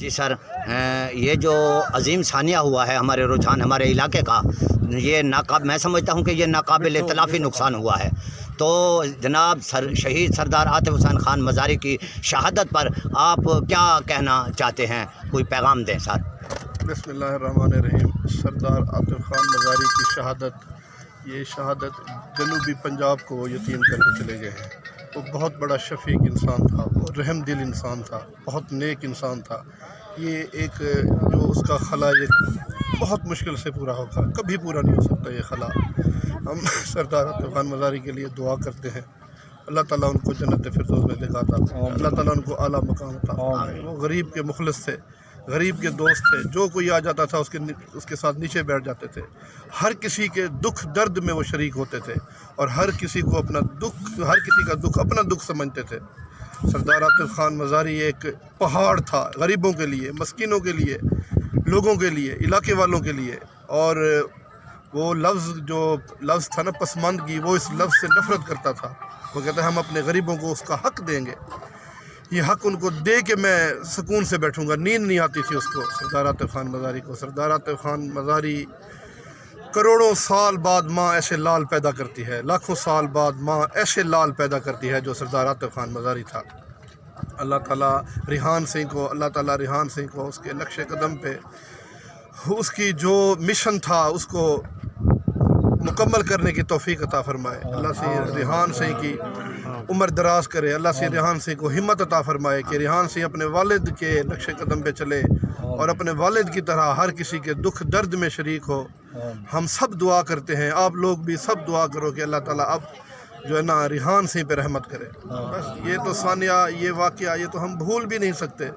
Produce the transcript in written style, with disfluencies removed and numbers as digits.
جی سر، یہ جو عظیم ثانیہ ہوا ہے ہمارے رجحان ہمارے علاقے کا، یہ میں سمجھتا ہوں کہ یہ ناقابل اطلافی نقصان ہوا ہے۔ تو جناب شہید سردار عاطف حسین خان مزاری کی شہادت پر آپ کیا کہنا چاہتے ہیں؟ کوئی پیغام دیں سر۔ بسم اللہ الرحمن الرحیم۔ سردار عاطف خان مزاری کی شہادت، یہ شہادت جنوبی پنجاب کو یتیم کر کے چلے گئے ہیں۔ وہ بہت بڑا شفیق انسان تھا، وہ رحم دل انسان تھا، بہت نیک انسان تھا۔ یہ ایک جو اس کا خلا یہ بہت مشکل سے پورا ہوگا، کبھی پورا نہیں ہو سکتا یہ خلا۔ ہم سردار عاطف خان مزاری کے لیے دعا کرتے ہیں، اللہ تعالیٰ ان کو جنت فردوس میں لگاتا، اللہ تعالیٰ ان کو اعلیٰ مقام عطا فرمائے۔ وہ غریب کے مخلص تھے، غریب کے دوست تھے، جو کوئی آ جاتا تھا اس کے ساتھ نیچے بیٹھ جاتے تھے۔ ہر کسی کے دکھ درد میں وہ شریک ہوتے تھے، اور ہر کسی کا دکھ اپنا دکھ سمجھتے تھے۔ سردار عاطف خان مزاری ایک پہاڑ تھا غریبوں کے لیے، مسکینوں کے لیے، لوگوں کے لیے، علاقے والوں کے لیے۔ اور وہ لفظ تھا نا پسماندگی، وہ اس لفظ سے نفرت کرتا تھا۔ وہ کہتا ہے ہم اپنے غریبوں کو اس کا حق دیں گے، یہ حق ان کو دے کے میں سکون سے بیٹھوں گا۔ نیند نہیں آتی تھی اس کو، سردار عاطف خان مزاری کو۔ سردار عاطف خان مزاری کروڑوں سال بعد ماں ایسے لال پیدا کرتی ہے، لاکھوں سال بعد ماں ایسے لال پیدا کرتی ہے جو سردار عاطف خان مزاری تھا۔ اللہ تعالیٰ ریحان سنگھ کو اس کے نقش قدم پہ اس کی جو مشن تھا اس کو مکمل کرنے کی توفیق عطا فرمائے۔ اللہ سے ریحان سنگھ کی عمر دراز کرے، اللہ سے ریحان سنگھ کو ہمت عطا فرمائے کہ ریحان سنگھ اپنے والد کے نقش قدم پہ چلے اور اپنے والد کی طرح ہر کسی کے دکھ درد میں شریک ہو۔ ہم سب دعا کرتے ہیں، آپ لوگ بھی سب دعا کرو کہ اللہ تعالیٰ اب جو ہے نا ریحان سنگھ پہ رحمت کرے۔ بس یہ تو ثانیہ، یہ واقعہ، یہ تو ہم بھول بھی نہیں سکتے۔